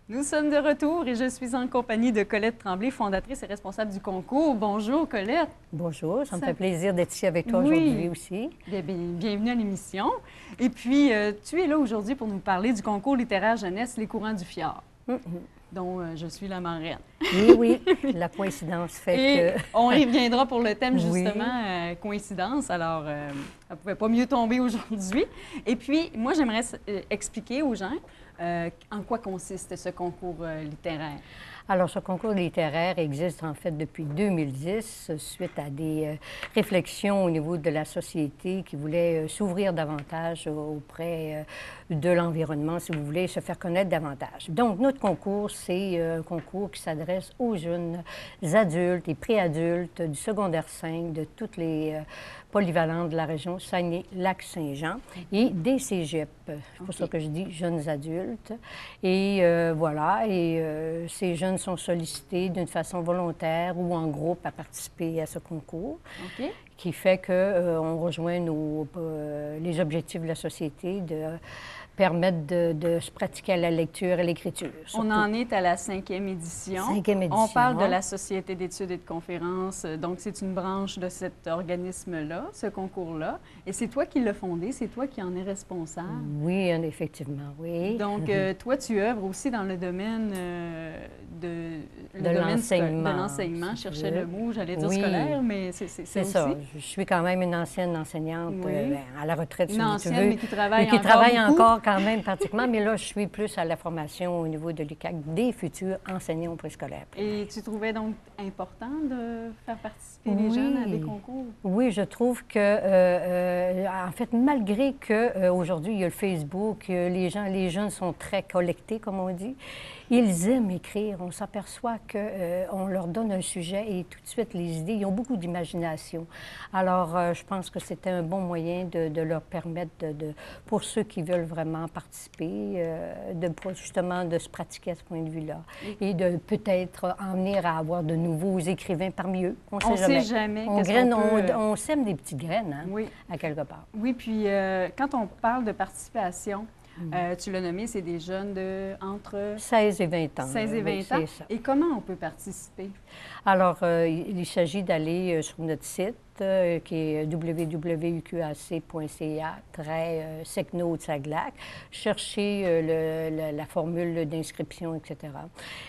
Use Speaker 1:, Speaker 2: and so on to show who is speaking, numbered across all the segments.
Speaker 1: Nous sommes de retour et je suis en compagnie de Colette Tremblay, fondatrice et responsable du concours. Bonjour Colette.
Speaker 2: Bonjour, ça me fait plaisir d'être ici avec toi aujourd'hui aussi.
Speaker 1: Bienvenue à l'émission. Et puis, tu es là aujourd'hui pour nous parler du concours littéraire jeunesse Les Courants du Fjord, dont je suis la marraine.
Speaker 2: Oui, la coïncidence fait
Speaker 1: que... On y reviendra pour le thème, justement,
Speaker 2: oui.
Speaker 1: Coïncidence. Alors, ça ne pouvait pas mieux tomber aujourd'hui. Et puis, moi, j'aimerais expliquer aux gens en quoi consiste ce concours littéraire.
Speaker 2: Alors, ce concours littéraire existe en fait depuis 2010, suite à des réflexions au niveau de la société qui voulait s'ouvrir davantage auprès de l'environnement, si vous voulez, se faire connaître davantage. Donc, notre concours, c'est un concours qui s'adresse aux jeunes adultes et préadultes du secondaire 5, de toutes les polyvalentes de la région Saguenay-Lac-Saint-Jean et des cégeps. C'est pour ça que je dis jeunes adultes. Et voilà, et ces jeunes sont sollicités d'une façon volontaire ou en groupe à participer à ce concours, qui fait qu'on rejoint les objectifs de la société de permettre de se pratiquer à la lecture et l'écriture.
Speaker 1: On en est à la 5e édition. On parle de la Société d'études et de conférences. Donc, c'est une branche de cet organisme-là, ce concours-là. Et c'est toi qui l'as fondé, c'est toi qui en es responsable.
Speaker 2: Oui, effectivement, oui.
Speaker 1: Donc, toi, tu œuvres aussi dans le domaine
Speaker 2: de l'enseignement.
Speaker 1: Je cherchais le mot, j'allais dire scolaire, mais c'est
Speaker 2: ça. Je suis quand même une ancienne enseignante à la retraite, si tu veux.
Speaker 1: Mais qui travaille
Speaker 2: encore quand même pratiquement, mais là, je suis plus à la formation au niveau de l'UQAC des futurs enseignants préscolaires.
Speaker 1: Et tu trouvais donc important de faire participer les jeunes à des concours?
Speaker 2: Oui, je trouve que, en fait, malgré qu'aujourd'hui, il y a le Facebook, les jeunes sont très collectés, comme on dit, ils aiment écrire. On s'aperçoit qu'on leur donne un sujet et tout de suite, les idées, ils ont beaucoup d'imagination. Alors, je pense que c'était un bon moyen de leur permettre, pour ceux qui veulent vraiment participer, justement de se pratiquer à ce point de vue-là et de peut-être en venir à avoir de nouveaux écrivains parmi eux. On ne sait jamais. On sème des petites graines, hein, à quelque part.
Speaker 1: Oui, puis quand on parle de participation, tu l'as nommé, c'est des jeunes entre
Speaker 2: 16 et 20 ans.
Speaker 1: 16 et 20 ans. Ça. Et comment on peut participer?
Speaker 2: Alors, il s'agit d'aller sur notre site qui est www.uqac.ca/secno-saglac, chercher la formule d'inscription, etc.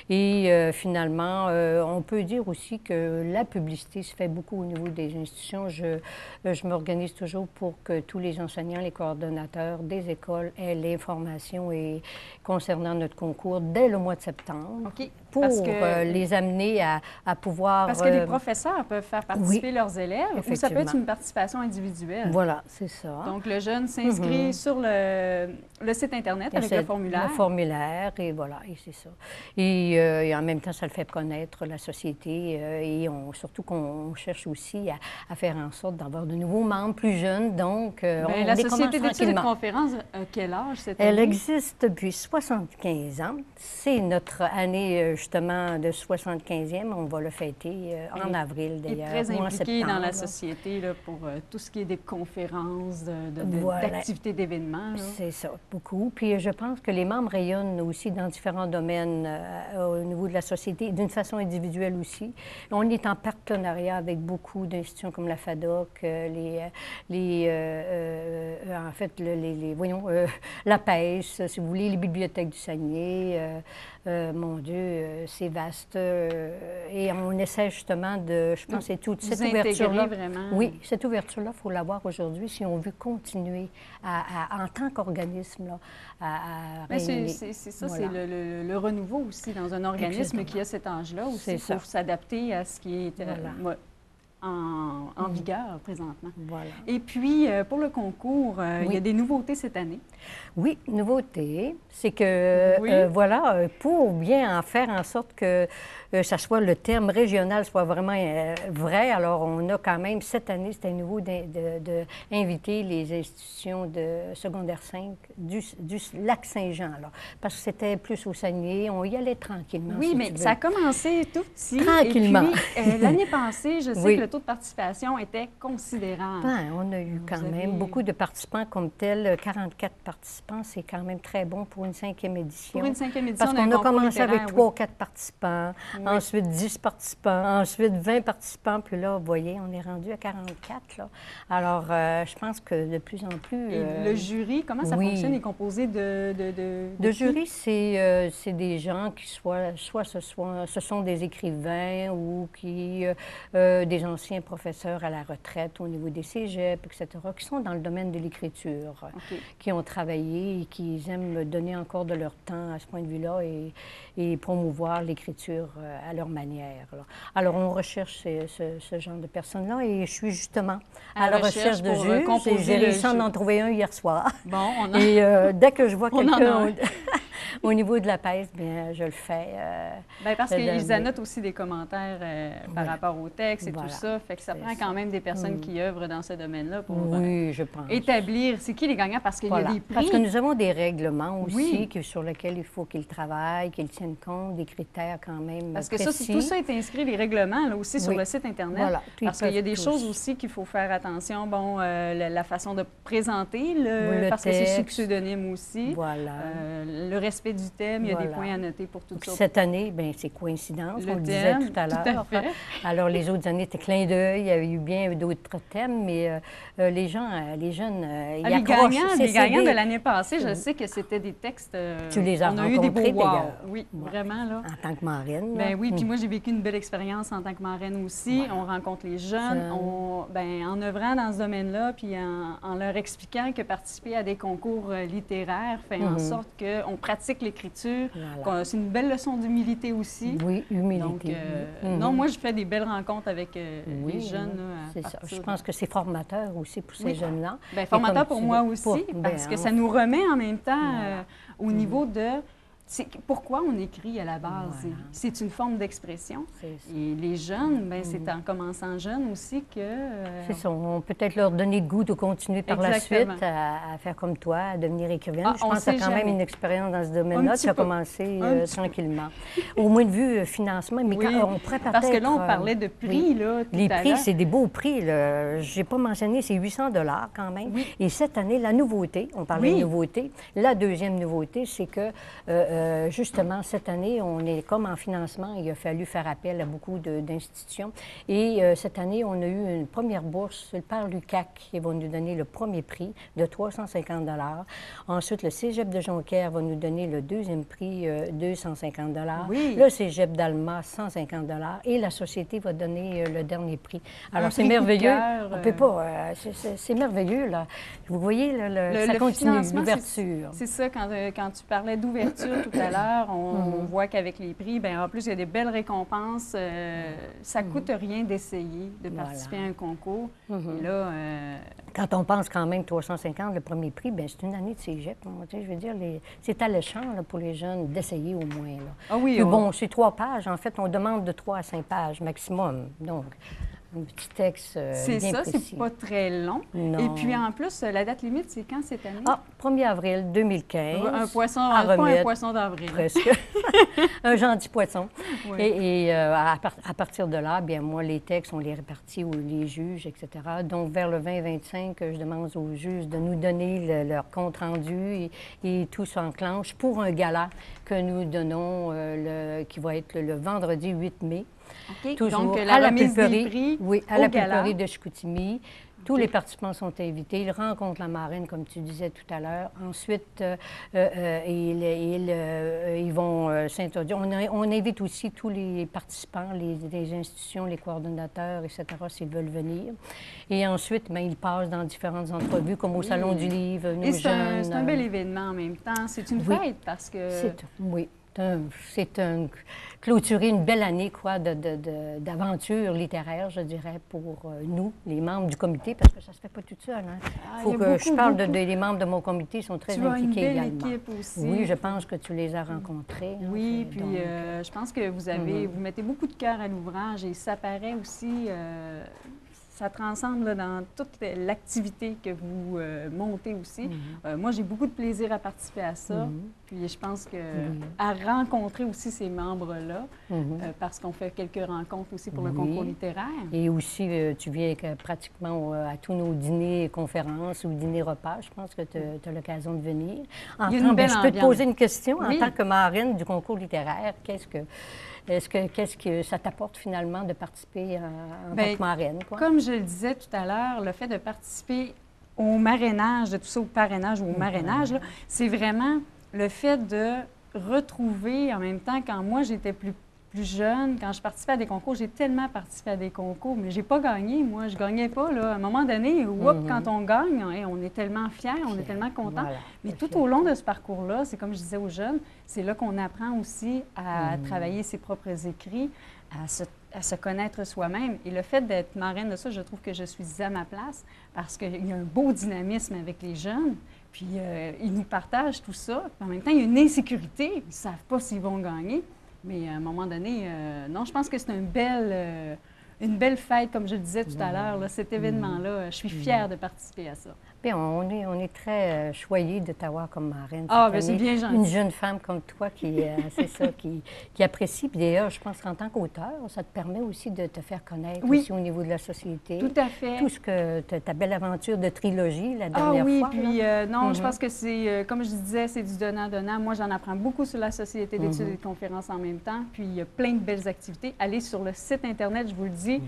Speaker 2: Et finalement, on peut dire aussi que la publicité se fait beaucoup au niveau des institutions. Je m'organise toujours pour que tous les enseignants, les coordonnateurs des écoles aient l'information concernant notre concours dès le mois de septembre. Pour les amener à pouvoir...
Speaker 1: Parce que les professeurs peuvent faire participer leurs élèves ou ça peut être une participation individuelle.
Speaker 2: Voilà, c'est ça.
Speaker 1: Donc, le jeune s'inscrit sur le site Internet avec le formulaire.
Speaker 2: Le formulaire, et voilà, et c'est ça. Et en même temps, ça le fait connaître, la société, et surtout qu'on cherche aussi à faire en sorte d'avoir de nouveaux membres plus jeunes. Donc,
Speaker 1: la Société d'études et de conférences, quel âge cette année?
Speaker 2: Elle existe depuis 75 ans. C'est notre année, justement, de 75e. On va le fêter en avril, d'ailleurs.
Speaker 1: Très impliquée dans la société là, pour tout ce qui est des conférences, d'activités, d'événements.
Speaker 2: C'est ça, beaucoup. Puis je pense que les membres rayonnent aussi dans différents domaines au niveau de la société, d'une façon individuelle aussi. On est en partenariat avec beaucoup d'institutions comme la FADOC, la PES, si vous voulez, les bibliothèques du Saguenay. Mon Dieu, c'est vaste. Et on essaie justement je pense, c'est toute cette ouverture-là. Oui, cette ouverture-là, il faut l'avoir aujourd'hui si on veut continuer en tant qu'organisme à rayonner.
Speaker 1: C'est ça, c'est le renouveau aussi dans un organisme qui a cet âge-là aussi pour s'adapter à ce qui est en vigueur présentement.
Speaker 2: Voilà.
Speaker 1: Et puis, pour le concours, il y a des nouveautés cette année.
Speaker 2: Oui, nouveauté, c'est que, pour bien en faire en sorte que ça soit le terme régional soit vraiment vrai, alors on a quand même, cette année, c'était nouveau d'inviter les institutions de secondaire 5 du Lac-Saint-Jean, alors, parce que c'était plus au Saguenay, on y allait tranquillement.
Speaker 1: Oui, mais ça a commencé tout petit.
Speaker 2: Tranquillement.
Speaker 1: Et puis, l'année passée, je sais que le taux de participation était considérable.
Speaker 2: Ben, on a eu quand même beaucoup de participants comme tel. 44 participants, c'est quand même très bon pour une 5e édition.
Speaker 1: Pour une 5e édition,
Speaker 2: parce qu'on a commencé avec 3 ou 4 participants, ensuite 10 participants, ensuite 20 participants, puis là, vous voyez, on est rendu à 44, là. Alors, je pense que de plus en plus...
Speaker 1: Et le jury, comment ça fonctionne? Il est composé
Speaker 2: Le jury, c'est des gens qui ce sont des écrivains ou des anciens professeurs à la retraite au niveau des cégeps, etc., qui sont dans le domaine de l'écriture, qui ont travaillé et qui aiment donner encore de leur temps à ce point de vue-là et promouvoir l'écriture à leur manière, là. Alors, on recherche ce genre de personnes-là et je suis justement à la recherche de juges. J'ai réussi à en trouver un hier soir.
Speaker 1: Bon,
Speaker 2: Et dès que je vois quelqu'un au niveau de la peste, bien, je le fais.
Speaker 1: Bien, parce qu'ils annotent aussi des commentaires par rapport au texte et tout ça. Fait que ça prend quand même des personnes qui œuvrent dans ce domaine-là pour
Speaker 2: je pense.
Speaker 1: établir c'est qui les gagnants, parce qu'il y a des prix.
Speaker 2: Parce que nous avons des règlements aussi sur lesquels il faut qu'ils travaillent, qu'ils tiennent compte des critères quand même
Speaker 1: parce que
Speaker 2: précis.
Speaker 1: tout ça est inscrit, les règlements, là, aussi sur le site Internet.
Speaker 2: Voilà,
Speaker 1: parce qu'il y a des choses aussi qu'il faut faire attention. Bon, la façon de présenter, parce que c'est sous pseudonyme aussi.
Speaker 2: Voilà.
Speaker 1: Le respect du thème, il y a des points à noter pour tout ça.
Speaker 2: Cette année, bien, c'est coïncidence, on le disait tout à l'heure. Alors, les autres années, c'était clin d'œil, il y avait eu bien d'autres thèmes, mais les jeunes, ils accrochent.
Speaker 1: Les gagnants de l'année passée, je sais que c'était des textes...
Speaker 2: tu les as rencontrés,
Speaker 1: eu des beaux
Speaker 2: d'ailleurs.
Speaker 1: Oui, vraiment, là.
Speaker 2: En tant que marraine.
Speaker 1: Bien oui, puis moi, j'ai vécu une belle expérience en tant que marraine aussi. On rencontre les jeunes, en œuvrant dans ce domaine-là, puis en leur expliquant que participer à des concours littéraires fait en sorte qu'on pratique l'écriture. C'est une belle leçon d'humilité aussi.
Speaker 2: Oui, humilité.
Speaker 1: Donc, non, moi, je fais des belles rencontres avec les jeunes.
Speaker 2: C'est ça. Je pense que c'est formateur aussi pour ces jeunes-là.
Speaker 1: Bien, formateur pour moi aussi, parce que ça nous remet en même temps au niveau de... Pourquoi on écrit à la base?
Speaker 2: Voilà.
Speaker 1: C'est une forme d'expression. Et les jeunes, bien, c'est en commençant jeune aussi que...
Speaker 2: C'est ça. On peut peut-être leur donner le goût de continuer par la suite à faire comme toi, à devenir écrivaine. Je pense que tu as quand même une expérience dans ce domaine-là. Tu as commencé tranquillement. Au moins de vue financement, mais quand on pourrait peut-être...
Speaker 1: Parce que là, on parlait de prix, là, tout
Speaker 2: les
Speaker 1: à
Speaker 2: prix,
Speaker 1: l'heure.
Speaker 2: c'est des beaux prix. Je n'ai pas mentionné, c'est 800 $ quand même. Et cette année, la nouveauté, on parlait de nouveauté, la deuxième nouveauté, c'est que... justement, cette année, on est comme en financement. Il a fallu faire appel à beaucoup d'institutions. Et cette année, on a eu une première bourse par l'UQAC qui va nous donner le premier prix de 350 $. Ensuite, le Cégep de Jonquière va nous donner le deuxième prix, 250 $. Le Cégep d'Alma, 150 $. Et la Société va donner le dernier prix. Alors, c'est merveilleux. On peut pas... c'est merveilleux, là. Vous voyez, là, ça continue, l'ouverture.
Speaker 1: C'est ça, quand tu parlais d'ouverture tout à l'heure, on voit qu'avec les prix, bien, en plus, il y a des belles récompenses. Ça ne coûte rien d'essayer de participer à un concours. Et là...
Speaker 2: Quand on pense quand même 350, le premier prix, bien, c'est une année de cégep. Je veux dire, c'est alléchant là, pour les jeunes d'essayer au moins. Là.
Speaker 1: Ah oui,
Speaker 2: puis, bon, c'est 3 pages. En fait, on demande de 3 à 5 pages maximum. Donc, un petit texte
Speaker 1: c'est
Speaker 2: bien
Speaker 1: ça,
Speaker 2: précis.
Speaker 1: c'est pas très long.
Speaker 2: Non.
Speaker 1: Et puis, en plus, la date limite, c'est quand cette année?
Speaker 2: 1er avril 2015.
Speaker 1: Un poisson, pas un poisson d'avril.
Speaker 2: Presque. Un gentil poisson. Oui. Et à partir de là, bien moi, les textes, on les répartit aux les juges, etc. Donc, vers le 20-25, je demande aux juges de nous donner leur compte-rendu et tout s'enclenche pour un gala que nous donnons, qui va être le vendredi 8 mai.
Speaker 1: Okay.
Speaker 2: Toujours
Speaker 1: donc,
Speaker 2: à la
Speaker 1: pulperie des prix
Speaker 2: à la pulperie de Chicoutimi. Tous les participants sont invités. Ils rencontrent la marraine, comme tu disais tout à l'heure. Ensuite, ils vont s'introduire. On invite aussi tous les participants, les institutions, les coordonnateurs, etc., s'ils veulent venir. Et ensuite, bien, ils passent dans différentes entrevues, comme au Salon du Livre, nos jeunes.
Speaker 1: C'est un bel événement en même temps. C'est une fête parce que...
Speaker 2: C'est clôturer une belle année quoi, d'aventure littéraire, je dirais, pour nous, les membres du comité, parce que ça ne se fait pas tout seul. Il faut que je parle des membres de mon comité, ils sont très impliqués également.
Speaker 1: Tu as une belle équipe aussi.
Speaker 2: Oui, je pense que tu les as rencontrés.
Speaker 1: Oui, puis je pense que vous mettez beaucoup de cœur à l'ouvrage et ça paraît aussi... ça transcende là, dans toute l'activité que vous montez aussi. Moi, j'ai beaucoup de plaisir à participer à ça. Puis je pense que à rencontrer aussi ces membres-là, parce qu'on fait quelques rencontres aussi pour le concours littéraire.
Speaker 2: Et aussi, tu viens pratiquement à tous nos dîners, conférences ou dîners-repas. Je pense que tu as l'occasion de venir. Je peux te poser une question. En tant que marraine du concours littéraire, qu'est-ce que ça t'apporte finalement de participer en tant que marraine? Quoi?
Speaker 1: Comme je le disais tout à l'heure, le fait de participer au marrainage, de tout ça au parrainage ou au marrainage, c'est vraiment le fait de retrouver en même temps, quand moi j'étais plus jeune, quand je participais à des concours, j'ai tellement participé à des concours, mais j'ai pas gagné, moi. Je gagnais pas, là. À un moment donné, quand on gagne, on est tellement fiers, on est tellement contents. Voilà, mais tout au long de ce parcours-là, c'est comme je disais aux jeunes, c'est là qu'on apprend aussi à travailler ses propres écrits, à se connaître soi-même. Et le fait d'être marraine de ça, je trouve que je suis à ma place parce qu'il y a un beau dynamisme avec les jeunes. Puis ils nous partagent tout ça. Puis en même temps, il y a une insécurité. Ils ne savent pas s'ils vont gagner. Mais à un moment donné, non, je pense que c'est une belle fête, comme je le disais tout à l'heure, cet événement-là. Je suis fière de participer à ça.
Speaker 2: Bien, on est très choyés de t'avoir comme marraine.
Speaker 1: Ah, bien, c'est bien gentil.
Speaker 2: Une jeune femme comme toi qui, c'est ça, qui apprécie. Puis d'ailleurs, je pense qu'en tant qu'auteur, ça te permet aussi de te faire connaître aussi au niveau de la société.
Speaker 1: Tout à fait.
Speaker 2: Tout ce que ta belle aventure de trilogie la dernière fois.
Speaker 1: Puis non, je pense que c'est, comme je disais, c'est du donnant-donnant. Moi, j'en apprends beaucoup sur la Société d'études et de conférences en même temps. Puis il y a plein de belles activités. Allez sur le site Internet, je vous le dis.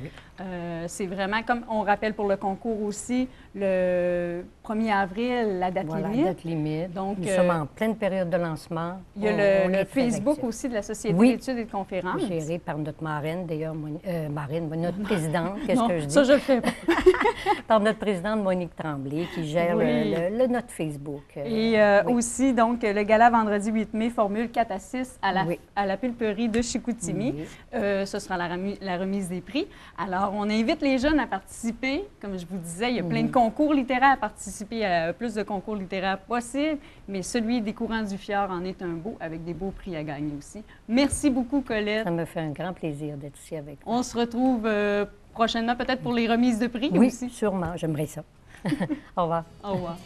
Speaker 1: C'est vraiment, comme on rappelle pour le concours aussi, le 1er avril, la date limite.
Speaker 2: La date limite. Donc, nous sommes en pleine période de lancement.
Speaker 1: Il y a le Facebook aussi de la Société d'études et de conférences.
Speaker 2: Géré par notre marraine, d'ailleurs, notre présidente, qu'est-ce que je dis?
Speaker 1: Ça, je le fais pas.
Speaker 2: Par notre présidente Monique Tremblay, qui gère notre Facebook.
Speaker 1: Et aussi, donc, le gala vendredi 8 mai, formule 4 à 6 à la pulperie de Chicoutimi. Ce sera la remise des prix. Alors, on invite les jeunes à participer. Comme je vous disais, il y a plein de concours littéraires à participer, à plus de concours littéraires possibles, mais celui des Courants du Fjord en est un beau, avec des beaux prix à gagner aussi. Merci beaucoup, Colette.
Speaker 2: Ça me fait un grand plaisir d'être ici avec vous.
Speaker 1: On se retrouve prochainement, peut-être pour les remises de prix aussi.
Speaker 2: Oui, sûrement. J'aimerais ça. Au revoir.
Speaker 1: Au revoir.